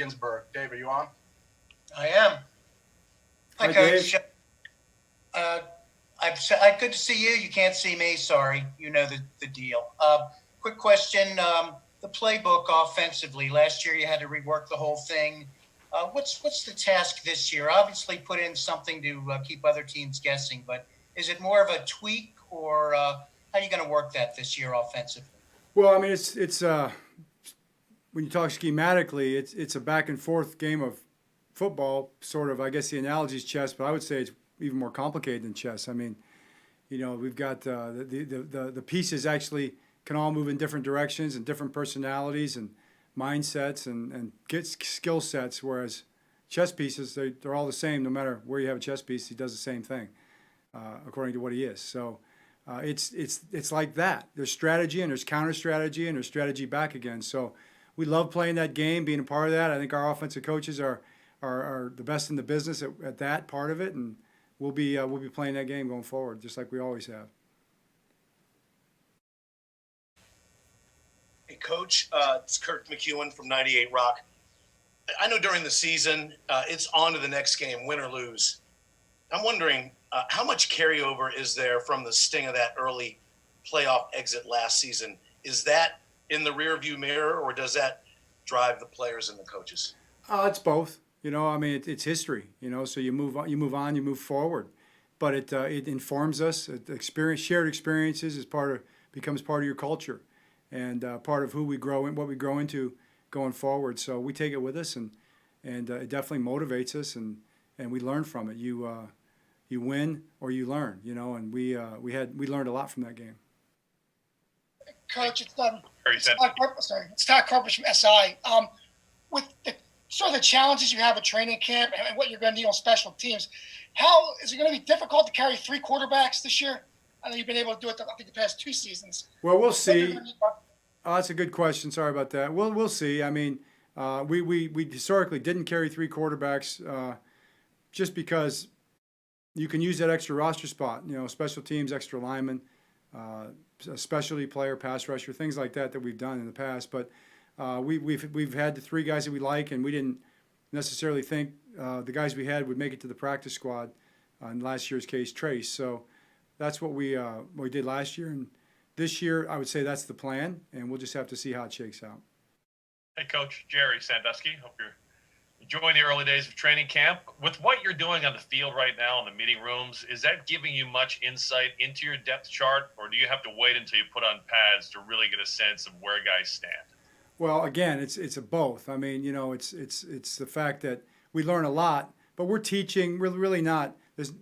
Ginsburg. Dave, are you on? I am. Hi, Coach. Good to see you. You can't see me. Sorry. You know the deal. Quick question. The playbook offensively. Last year you had to rework the whole thing. What's the task this year? Obviously put in something to keep other teams guessing, but is it more of a tweak or how are you going to work that this year offensively? Well, I mean, it's when you talk schematically, it's a back and forth game of football, sort of. I guess the analogy is chess, but I would say it's even more complicated than chess. I mean, we've got the pieces actually can all move in different directions and different personalities and mindsets and get skill sets, whereas chess pieces, they're all the same no matter where you have a chess piece. He does the same thing according to what he is. So it's like that. There's strategy and there's counter strategy and there's strategy back again. So we love playing that game, being a part of that. I think our offensive coaches are the best in the business at that part of it, and we'll be playing that game going forward, just like we always have. Hey, Coach, it's Kirk McEwen from 98 Rock. I know during the season, it's on to the next game, win or lose. I'm wondering, how much carryover is there from the sting of that early playoff exit last season? Is that in the rearview mirror, or does that drive the players and the coaches? It's both. I mean, it's history. So you move on, you move forward. But it informs us. Shared experiences becomes part of your culture, and part of who we grow and what we grow into going forward. So we take it with us, and it definitely motivates us, and we learn from it. You win or you learn. And we learned a lot from that game. Coach, it's Todd Carpenter from SI. With the sort of the challenges you have at training camp and what you're going to need on special teams, how is it going to be difficult to carry 3 quarterbacks this year? I know you've been able to do it, I think, the past 2 seasons. Well, we'll see. That's a good question. Sorry about that. We'll see. I mean, we historically didn't carry 3 quarterbacks just because you can use that extra roster spot. Special teams, extra linemen, a specialty player, pass rusher, things like that we've done in the past. But we've had the 3 guys that we like, and we didn't necessarily think the guys we had would make it to the practice squad. In last year's case, Trace. So that's what we did last year, and this year I would say that's the plan, and we'll just have to see how it shakes out. Hey, Coach, Jerry Sandusky. Hope you're enjoying the early days of training camp. With what you're doing on the field right now in the meeting rooms, is that giving you much insight into your depth chart, or do you have to wait until you put on pads to really get a sense of where guys stand? Well, again, it's a both. I mean, it's the fact that we learn a lot, but we're teaching. We're really not.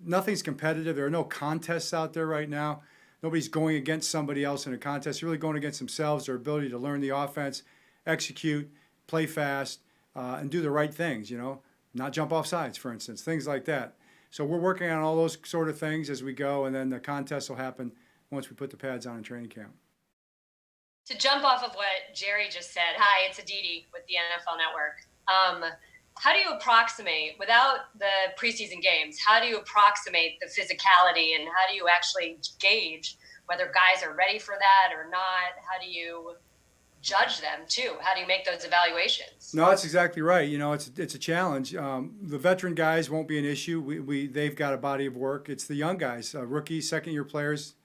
Nothing's competitive. There are no contests out there right now. Nobody's going against somebody else in a contest. They're really going against themselves, their ability to learn the offense, execute, play fast, and do the right things, not jump off sides, for instance, things like that. So we're working on all those sort of things as we go, and then the contest will happen once we put the pads on in training camp. To jump off of what Jerry just said, hi, it's Aditi with the NFL Network. How do you approximate, without the preseason games, how do you approximate the physicality, and how do you actually gauge whether guys are ready for that or not? How do you judge them too? How do you make those evaluations? No, that's exactly right. It's a challenge. The veteran guys won't be an issue. They've got a body of work. It's the young guys, rookies, second-year players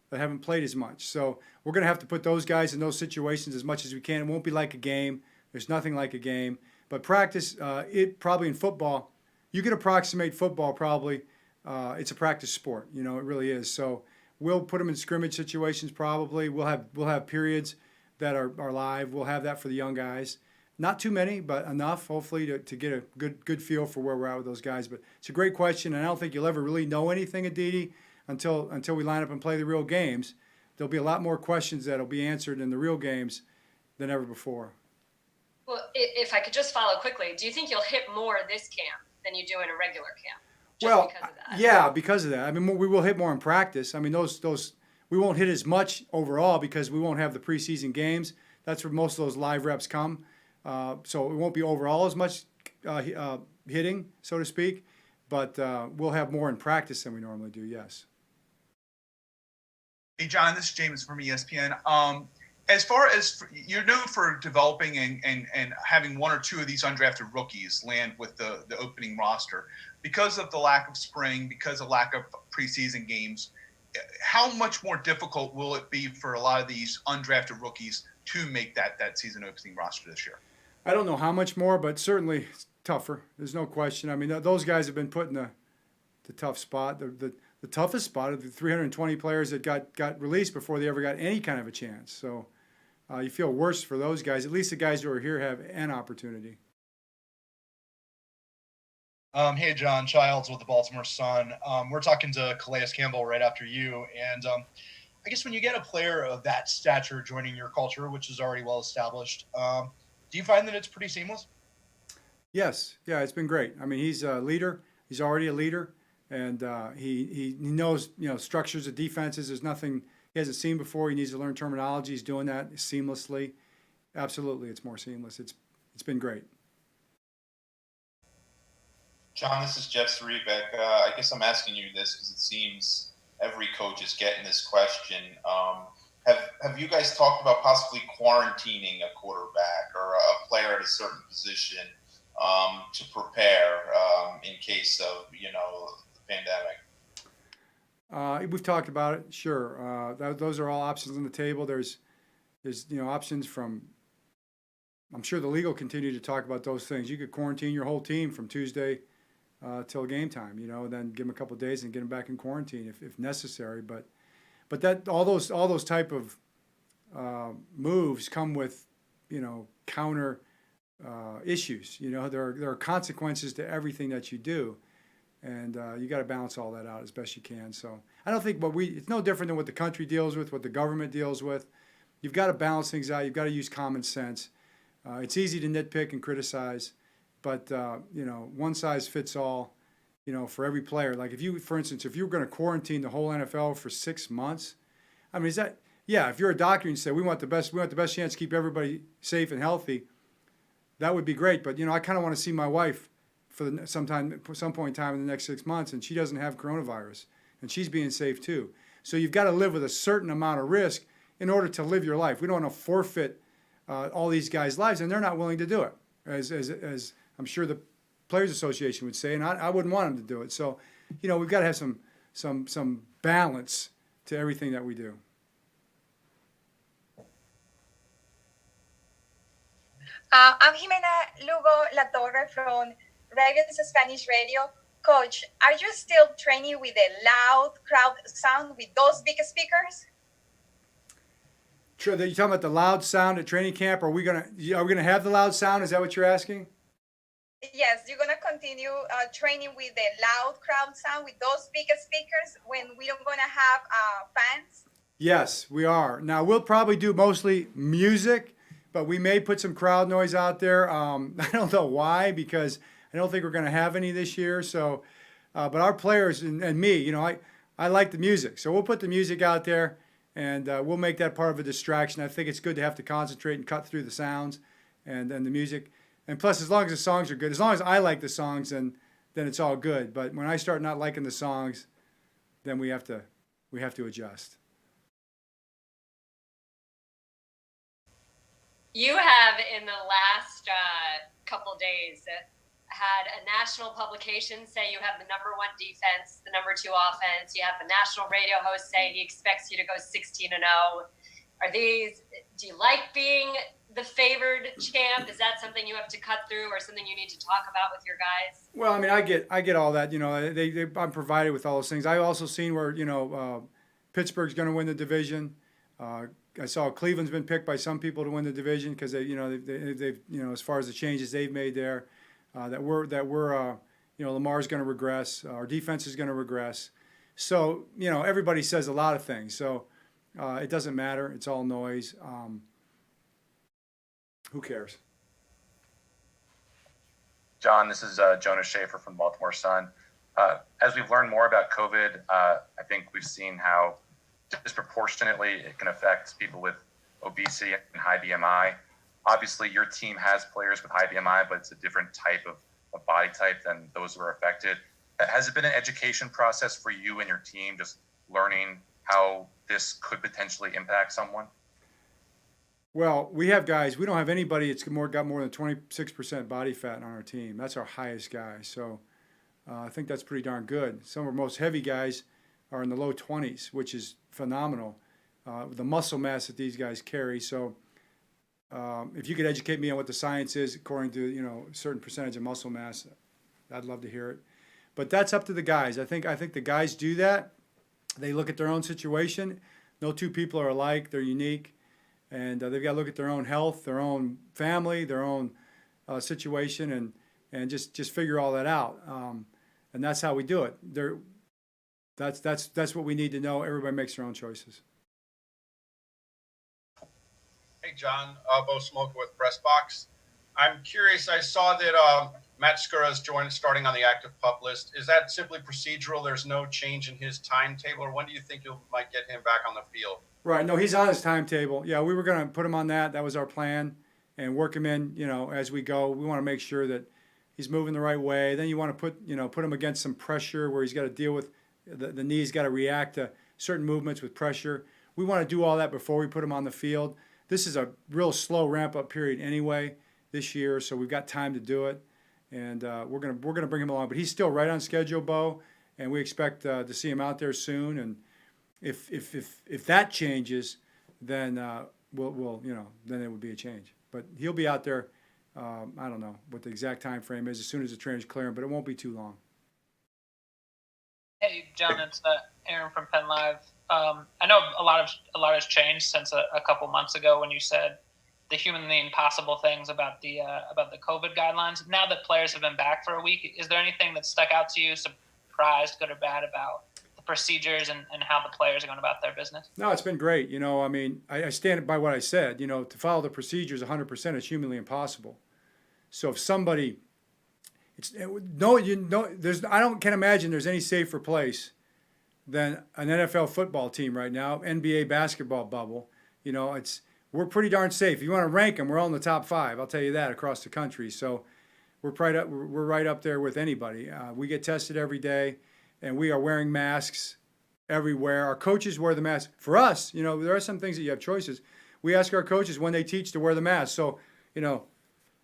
that haven't played as much. So we're going to have to put those guys in those situations as much as we can. It won't be like a game. There's nothing like a game. But practice, it probably in football, you can approximate football probably. It's a practice sport, it really is. So we'll put them in scrimmage situations probably. We'll have periods that are live. We'll have that for the young guys. Not too many, but enough, hopefully, to get a good feel for where we're at with those guys. But it's a great question, and I don't think you'll ever really know anything, Aditi, until we line up and play the real games. There'll be a lot more questions that'll be answered in the real games than ever before. Well, if I could just follow quickly, do you think you'll hit more this camp than you do in a regular camp? Because of that? Yeah, because of that. I mean, we will hit more in practice. I mean, those we won't hit as much overall because we won't have the preseason games. That's where most of those live reps come. So it won't be overall as much hitting, so to speak, but we'll have more in practice than we normally do, yes. Hey, John, this is James from ESPN. as far as you're known for developing and having one or two of these undrafted rookies land with the opening roster, because of the lack of spring, because of lack of preseason games, how much more difficult will it be for a lot of these undrafted rookies to make that season opening roster this year? I don't know how much more, but certainly tougher. There's no question. I mean, those guys have been put in the tough spot, the toughest spot of the 320 players that got released before they ever got any kind of a chance. So you feel worse for those guys. At least the guys who are here have an opportunity. Hey, John Childs with the Baltimore Sun. We're talking to Calais Campbell right after you. And I guess when you get a player of that stature joining your culture, which is already well established, do you find that it's pretty seamless? Yes. Yeah, it's been great. I mean, he's a leader. He's already a leader. And he knows, structures of defenses. There's nothing he hasn't seen before. He needs to learn terminology. He's doing that seamlessly. Absolutely, it's more seamless. It's been great. John, this is Jeff Saribek. I guess I'm asking you this because it seems every coach is getting this question. Have you guys talked about possibly quarantining a quarterback or a player at a certain position to prepare in case of the pandemic? We've talked about it. Sure, those are all options on the table. There's options from. I'm sure the league will continue to talk about those things. You could quarantine your whole team from Tuesday till game time, then give them a couple of days and get them back in quarantine if necessary. But that all those type of moves come with counter issues. There are consequences to everything that you do, and you got to balance all that out as best you can. So I don't think it's no different than what the country deals with, what the government deals with. You've got to balance things out. You've got to use common sense. It's easy to nitpick and criticize, but one size fits all. For every player. Like for instance, if you were going to quarantine the whole NFL for 6 months, I mean, if you're a doctor and you say we want the best chance to keep everybody safe and healthy, that would be great. But I kind of want to see my wife for some point in time in the next 6 months, and she doesn't have coronavirus, and she's being safe too. So you've got to live with a certain amount of risk in order to live your life. We don't want to forfeit all these guys' lives, and they're not willing to do it, as I'm sure the Players Association would say, and I wouldn't want them to do it. So, we've got to have some balance to everything that we do. I'm Jimena Lugo La Torre from Ravens Spanish Radio. Coach, are you still training with a loud crowd sound with those big speakers? You're talking about the loud sound at training camp? Are we gonna have the loud sound? Is that what you're asking? Yes, you're gonna continue training with the loud crowd sound with those big speakers when we don't gonna have fans. Yes, we are. Now we'll probably do mostly music, but we may put some crowd noise out there. I don't know why, because I don't think we're gonna have any this year. So, but our players and me, I like the music, so we'll put the music out there. And we'll make that part of a distraction. I think it's good to have to concentrate and cut through the sounds and the music. And plus, as long as the songs are good, as long as I like the songs, then it's all good. But when I start not liking the songs, then we have to adjust. You have, in the last couple days, had a national publication say you have the number 1 defense, the number 2 offense. You have a national radio host say he expects you to go 16-0. Do you like being the favored champ? Is that something you have to cut through, or something you need to talk about with your guys? Well, I mean, I get all that. I'm provided with all those things. I also seen where Pittsburgh's going to win the division. I saw Cleveland's been picked by some people to win the division because they've as far as the changes they've made there. That we're Lamar's going to regress, our defense is going to regress. So, everybody says a lot of things. So it doesn't matter. It's all noise. Who cares? John, this is Jonas Schaefer from the Baltimore Sun. As we've learned more about COVID, I think we've seen how disproportionately it can affect people with obesity and high BMI. Obviously, your team has players with high BMI, but it's a different type of body type than those who are affected. Has it been an education process for you and your team, just learning how this could potentially impact someone? Well, we have guys. We don't have anybody that's got more than 26% body fat on our team. That's our highest guy. So I think that's pretty darn good. Some of our most heavy guys are in the low 20s, which is phenomenal. The muscle mass that these guys carry. So if you could educate me on what the science is according to a certain percentage of muscle mass, I'd love to hear it. But that's up to the guys. I think the guys do that. They look at their own situation. No two people are alike. They're unique. And they've got to look at their own health, their own family, their own situation, and just figure all that out. And that's how we do it. That's what we need to know. Everybody makes their own choices. Hey, John, Bo Smoker with Pressbox. I'm curious. I saw that Matt Skura is starting on the active pup list. Is that simply procedural? There's no change in his timetable, or when do you think you might get him back on the field? Right. No, he's on his timetable. Yeah, we were going to put him on that. That was our plan, and work him in, as we go. We want to make sure that he's moving the right way. Then you want to put him against some pressure where he's got to deal with the knee's got to react to certain movements with pressure. We want to do all that before we put him on the field. This is a real slow ramp-up period anyway this year, so we've got time to do it, and we're gonna bring him along. But he's still right on schedule, Bo, and we expect to see him out there soon. And if that changes, then then it would be a change. But he'll be out there. I don't know what the exact time frame is. As soon as the trainers clear him, but it won't be too long. Hey, John, it's Aaron from Penn Live. I know a lot has changed since a couple months ago when you said the humanly impossible things about the COVID guidelines. Now that players have been back for a week, is there anything that stuck out to you, surprised, good or bad, about the procedures and how the players are going about their business? No, it's been great. I stand by what I said. To follow the procedures 100% is humanly impossible. So if somebody, can't imagine there's any safer place than an NFL football team right now, NBA basketball bubble. We're pretty darn safe. If you want to rank them, we're all in the top 5. I'll tell you that across the country. So we're right up there with anybody. We get tested every day, and we are wearing masks everywhere. Our coaches wear the mask. For us, there are some things that you have choices. We ask our coaches when they teach to wear the mask. So,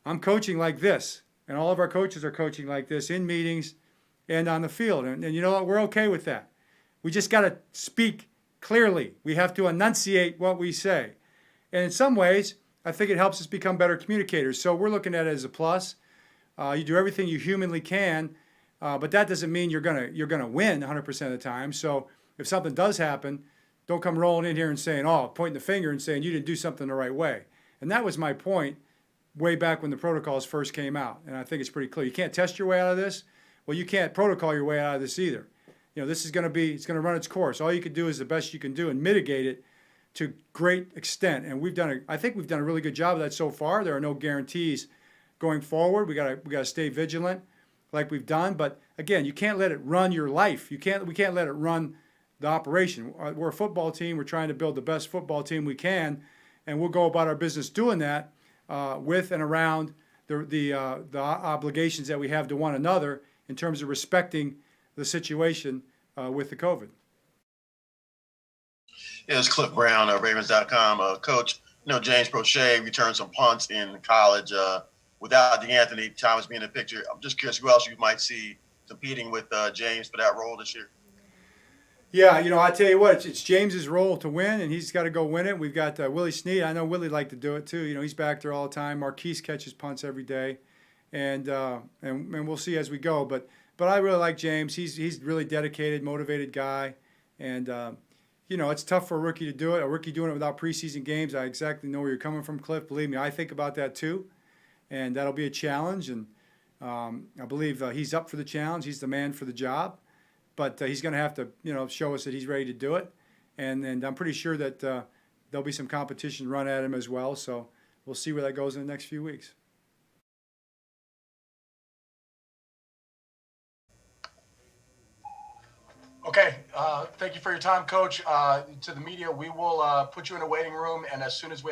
I'm coaching like this, and all of our coaches are coaching like this in meetings and on the field. And you know what? We're okay with that. We just got to speak clearly. We have to enunciate what we say. And in some ways, I think it helps us become better communicators. So we're looking at it as a plus. You do everything you humanly can, but that doesn't mean you're gonna win 100% of the time. So if something does happen, don't come rolling in here and saying, pointing the finger and saying you didn't do something the right way. And that was my point way back when the protocols first came out. And I think it's pretty clear. You can't test your way out of this. Well, you can't protocol your way out of this either. This is going to run its course. All you can do is the best you can do and mitigate it to great extent. And I think we've done a really good job of that so far. There are no guarantees going forward. We got to stay vigilant like we've done. But again, you can't let it run your life. We can't let it run the operation. We're a football team. We're trying to build the best football team we can, and we'll go about our business doing that with and around the obligations that we have to one another in terms of respecting the situation with the COVID. Yeah, it's Cliff Brown, Ravens.com. Coach, James Prochet returned some punts in college without DeAnthony Thomas being in the picture. I'm just curious who else you might see competing with James for that role this year. Yeah, I tell you what, it's James's role to win, and he's got to go win it. We've got Willie Snead. I know Willie liked to do it too. He's back there all the time. Marquise catches punts every day, and we'll see as we go. But I really like James. He's really dedicated, motivated guy, and it's tough for a rookie to do it. A rookie doing it without preseason games. I exactly know where you're coming from, Cliff. Believe me, I think about that too, and that'll be a challenge. And I believe he's up for the challenge. He's the man for the job, but he's going to have to show us that he's ready to do it. And I'm pretty sure that there'll be some competition run at him as well. So we'll see where that goes in the next few weeks. Okay, thank you for your time, Coach. To the media, we will put you in a waiting room, and as soon as we have